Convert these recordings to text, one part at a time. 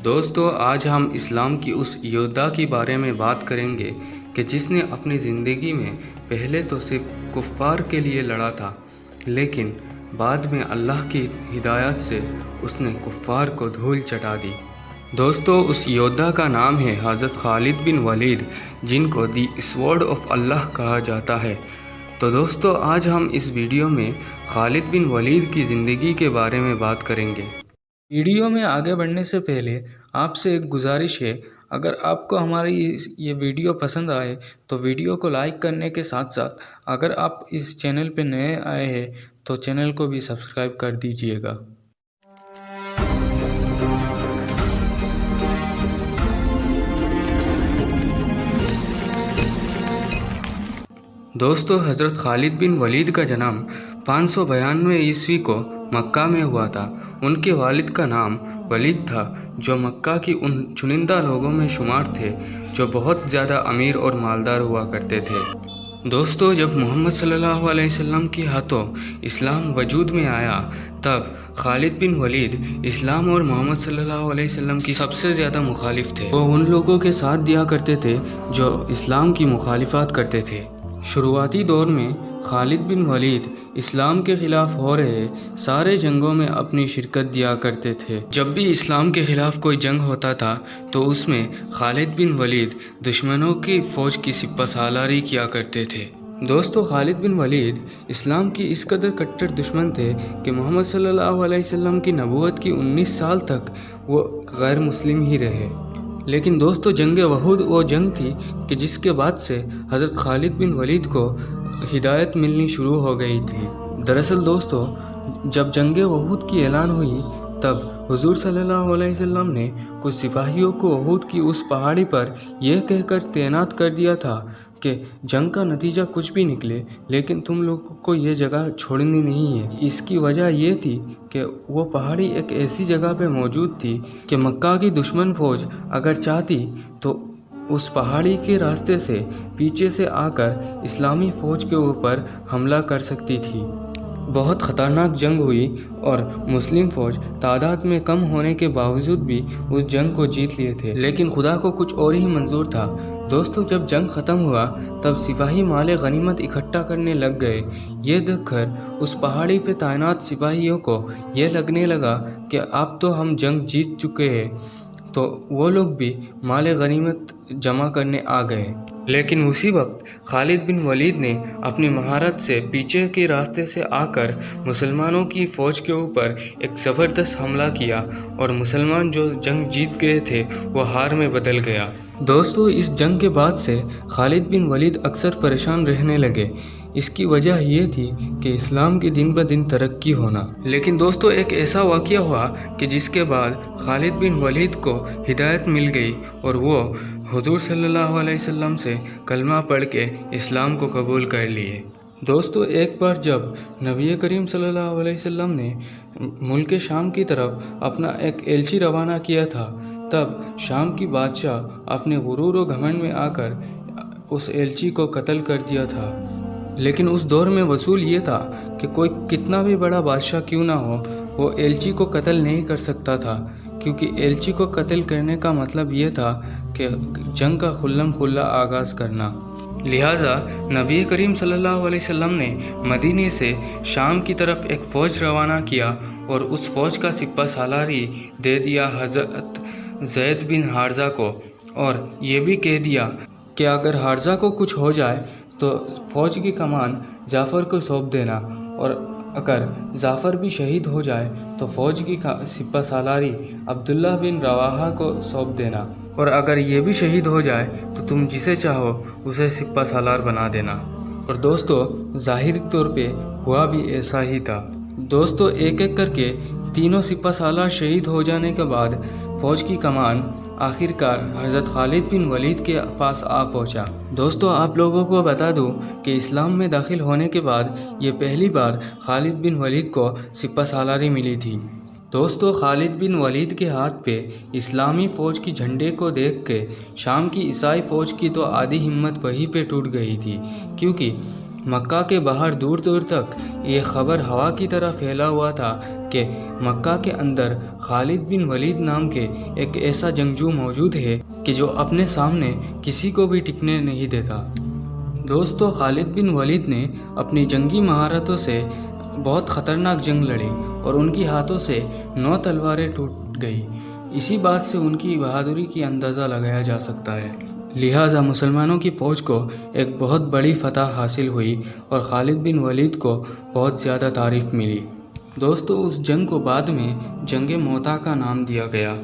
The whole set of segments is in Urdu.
دوستو آج ہم اسلام کی اس یودھا کے بارے میں بات کریں گے کہ جس نے اپنی زندگی میں پہلے تو صرف کفار کے لیے لڑا تھا، لیکن بعد میں اللہ کی ہدایت سے اس نے کفار کو دھول چٹا دی۔ دوستو اس یودھا کا نام ہے حضرت خالد بن ولید، جن کو دی سورڈ آف اللہ کہا جاتا ہے۔ تو دوستو آج ہم اس ویڈیو میں خالد بن ولید کی زندگی کے بارے میں بات کریں گے۔ ویڈیو میں آگے بڑھنے سے پہلے آپ سے ایک گزارش ہے، اگر آپ کو ہماری یہ ویڈیو پسند آئے تو ویڈیو کو لائک کرنے کے ساتھ ساتھ اگر آپ اس چینل پہ نئے آئے ہیں تو چینل کو بھی سبسکرائب کر دیجئے گا۔ دوستو حضرت خالد بن ولید کا جنم 592 عیسوی کو مکہ میں ہوا تھا۔ ان کے والد کا نام ولید تھا، جو مکہ کی ان چنندہ لوگوں میں شمار تھے جو بہت زیادہ امیر اور مالدار ہوا کرتے تھے۔ دوستو جب محمد صلی اللہ علیہ وسلم کے ہاتھوں اسلام وجود میں آیا تب خالد بن ولید اسلام اور محمد صلی اللہ علیہ وسلم کی سب سے زیادہ مخالف تھے۔ وہ ان لوگوں کے ساتھ دیا کرتے تھے جو اسلام کی مخالفت کرتے تھے۔ شروعاتی دور میں خالد بن ولید اسلام کے خلاف ہو رہے سارے جنگوں میں اپنی شرکت دیا کرتے تھے۔ جب بھی اسلام کے خلاف کوئی جنگ ہوتا تھا تو اس میں خالد بن ولید دشمنوں کی فوج کی سپہ سالاری کیا کرتے تھے۔ دوستو خالد بن ولید اسلام کی اس قدر کٹر دشمن تھے کہ محمد صلی اللہ علیہ وسلم کی نبوت کی 19 سال تک وہ غیر مسلم ہی رہے۔ لیکن دوستو جنگ احد وہ جنگ تھی کہ جس کے بعد سے حضرت خالد بن ولید کو ہدایت ملنی شروع ہو گئی تھی۔ دراصل دوستو جب جنگ احد کی اعلان ہوئی تب حضور صلی اللہ علیہ وسلم نے کچھ سپاہیوں کو احد کی اس پہاڑی پر یہ کہہ کر تعینات کر دیا تھا کہ جنگ کا نتیجہ کچھ بھی نکلے لیکن تم لوگوں کو یہ جگہ چھوڑنی نہیں ہے۔ اس کی وجہ یہ تھی کہ وہ پہاڑی ایک ایسی جگہ پہ موجود تھی کہ مکہ کی دشمن فوج اگر چاہتی تو اس پہاڑی کے راستے سے پیچھے سے آ کر اسلامی فوج کے اوپر حملہ کر سکتی تھی۔ بہت خطرناک جنگ ہوئی اور مسلم فوج تعداد میں کم ہونے کے باوجود بھی اس جنگ کو جیت لیے تھے، لیکن خدا کو کچھ اور ہی منظور تھا۔ دوستو جب جنگ ختم ہوا تب سپاہی مال غنیمت اکٹھا کرنے لگ گئے۔ یہ دیکھ کر اس پہاڑی پہ تعینات سپاہیوں کو یہ لگنے لگا کہ اب تو ہم جنگ جیت چکے ہیں، تو وہ لوگ بھی مال غنیمت جمع کرنے آ گئے۔ لیکن اسی وقت خالد بن ولید نے اپنی مہارت سے پیچھے کے راستے سے آ کر مسلمانوں کی فوج کے اوپر ایک زبردست حملہ کیا اور مسلمان جو جنگ جیت گئے تھے وہ ہار میں بدل گیا۔ دوستو اس جنگ کے بعد سے خالد بن ولید اکثر پریشان رہنے لگے۔ اس کی وجہ یہ تھی کہ اسلام کی دن بدن ترقی ہونا۔ لیکن دوستو ایک ایسا واقعہ ہوا کہ جس کے بعد خالد بن ولید کو ہدایت مل گئی اور وہ حضور صلی اللہ علیہ وسلم سے کلمہ پڑھ کے اسلام کو قبول کر لیے۔ دوستو ایک بار جب نبی کریم صلی اللہ علیہ وسلم نے ملک شام کی طرف اپنا ایک ایلچی روانہ کیا تھا تب شام کی بادشاہ اپنے غرور و گھمنڈ میں آ کر اس ایلچی کو قتل کر دیا تھا۔ لیکن اس دور میں اصول یہ تھا کہ کوئی کتنا بھی بڑا بادشاہ کیوں نہ ہو وہ ایلچی کو قتل نہیں کر سکتا تھا، کیونکہ ایلچی کو قتل کرنے کا مطلب یہ تھا کہ جنگ کا خلم خلا آغاز کرنا۔ لہٰذا نبی کریم صلی اللہ علیہ وسلم نے مدینے سے شام کی طرف ایک فوج روانہ کیا اور اس فوج کا سپہ سالاری دے دیا حضرت زید بن حارثہ کو، اور یہ بھی کہہ دیا کہ اگر حارثہ کو کچھ ہو جائے تو فوج کی کمان جعفر کو سونپ دینا، اور اگر جعفر بھی شہید ہو جائے تو فوج کی سپہ سالاری عبداللہ بن رواحہ کو سونپ دینا، اور اگر یہ بھی شہید ہو جائے تو تم جسے چاہو اسے سپہ سالار بنا دینا۔ اور دوستو ظاہری طور پہ ہوا بھی ایسا ہی تھا۔ دوستو ایک ایک کر کے تینوں سپہ سالار شہید ہو جانے کے بعد فوج کی کمان آخر کار حضرت خالد بن ولید کے پاس آ پہنچا۔ دوستو آپ لوگوں کو بتا دوں کہ اسلام میں داخل ہونے کے بعد یہ پہلی بار خالد بن ولید کو سپہ سالاری ملی تھی۔ دوستو خالد بن ولید کے ہاتھ پہ اسلامی فوج کی جھنڈے کو دیکھ کے شام کی عیسائی فوج کی تو آدھی ہمت وہیں پہ ٹوٹ گئی تھی، کیونکہ مکہ کے باہر دور دور تک یہ خبر ہوا کی طرح پھیلا ہوا تھا کہ مکہ کے اندر خالد بن ولید نام کے ایک ایسا جنگجو موجود ہے کہ جو اپنے سامنے کسی کو بھی ٹکنے نہیں دیتا۔ دوستو، خالد بن ولید نے اپنی جنگی مہارتوں سے بہت خطرناک جنگ لڑی اور ان کی ہاتھوں سے 9 تلواریں ٹوٹ گئی۔ اسی بات سے ان کی بہادری کی اندازہ لگایا جا سکتا ہے۔ لہٰذا مسلمانوں کی فوج کو ایک بہت بڑی فتح حاصل ہوئی اور خالد بن ولید کو بہت زیادہ تعریف ملی۔ دوستو، اس جنگ کو بعد میں جنگ موتا کا نام دیا گیا۔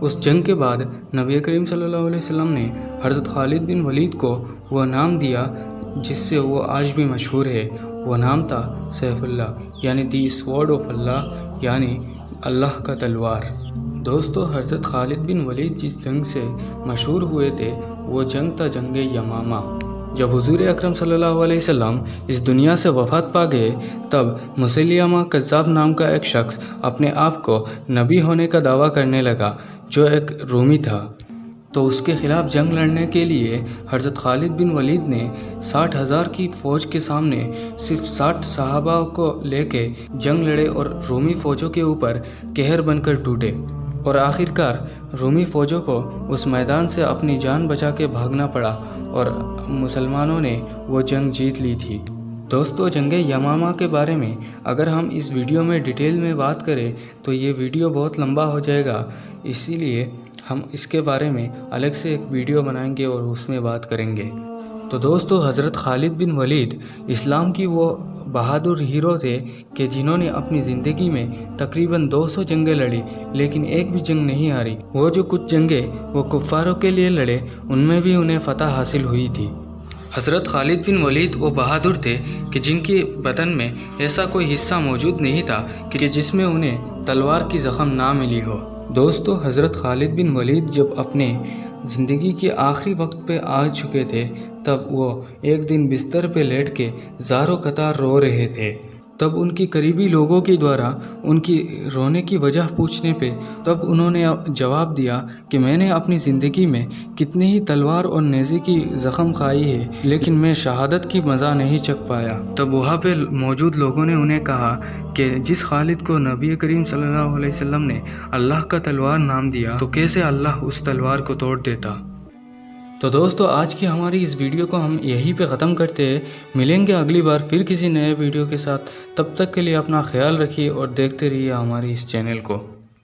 اس جنگ کے بعد نبی کریم صلی اللہ علیہ وسلم نے حضرت خالد بن ولید کو وہ نام دیا جس سے وہ آج بھی مشہور ہے۔ وہ نام تھا سیف اللہ، یعنی دی سوارڈ آف اللہ، یعنی اللہ کا تلوار۔ دوستو، حضرت خالد بن ولید جس جنگ سے مشہور ہوئے تھے وہ جنگ تھا جنگ یمامہ۔ جب حضور اکرم صلی اللہ علیہ وسلم اس دنیا سے وفات پا گئے تب مسیلمہ کذاب نام کا ایک شخص اپنے آپ کو نبی ہونے کا دعویٰ کرنے لگا، جو ایک رومی تھا۔ تو اس کے خلاف جنگ لڑنے کے لیے حضرت خالد بن ولید نے 60,000 کی فوج کے سامنے صرف 60 صحابہ کو لے کے جنگ لڑے اور رومی فوجوں کے اوپر قہر بن کر ٹوٹے، اور آخرکار رومی فوجوں کو اس میدان سے اپنی جان بچا کے بھاگنا پڑا اور مسلمانوں نے وہ جنگ جیت لی تھی۔ دوستو، جنگ یمامہ کے بارے میں اگر ہم اس ویڈیو میں ڈیٹیل میں بات کریں تو یہ ویڈیو بہت لمبا ہو جائے گا، اسی لیے ہم اس کے بارے میں الگ سے ایک ویڈیو بنائیں گے اور اس میں بات کریں گے۔ تو دوستو، حضرت خالد بن ولید اسلام کی وہ بہادر ہیرو تھے کہ جنہوں نے اپنی زندگی میں تقریباً 200 جنگیں لڑی لیکن ایک بھی جنگ نہیں ہاری۔ وہ جو کچھ جنگیں وہ کفاروں کے لیے لڑے ان میں بھی انہیں فتح حاصل ہوئی تھی۔ حضرت خالد بن ولید وہ بہادر تھے کہ جن کے بدن میں ایسا کوئی حصہ موجود نہیں تھا کہ جس میں انہیں تلوار کی زخم نہ ملی ہو۔ دوستو، حضرت خالد بن ولید جب اپنے زندگی کے آخری وقت پہ آ چکے تھے تب وہ ایک دن بستر پہ لیٹ کے زاروں قطار رو رہے تھے۔ تب ان کی قریبی لوگوں کے دوارا ان کی رونے کی وجہ پوچھنے پہ تب انہوں نے جواب دیا کہ میں نے اپنی زندگی میں کتنے ہی تلوار اور نیزے کی زخم کھائی ہے لیکن میں شہادت کی مزہ نہیں چکھ پایا۔ تب وہاں پہ موجود لوگوں نے انہیں کہا کہ جس خالد کو نبی کریم صلی اللہ علیہ وسلم نے اللہ کا تلوار نام دیا تو کیسے اللہ اس تلوار کو توڑ دیتا۔ تو دوستو، آج کی ہماری اس ویڈیو کو ہم یہیں پہ ختم کرتے ہیں۔ ملیں گے اگلی بار پھر کسی نئے ویڈیو کے ساتھ۔ تب تک کے لیے اپنا خیال رکھیے اور دیکھتے رہیے ہماری اس چینل کو۔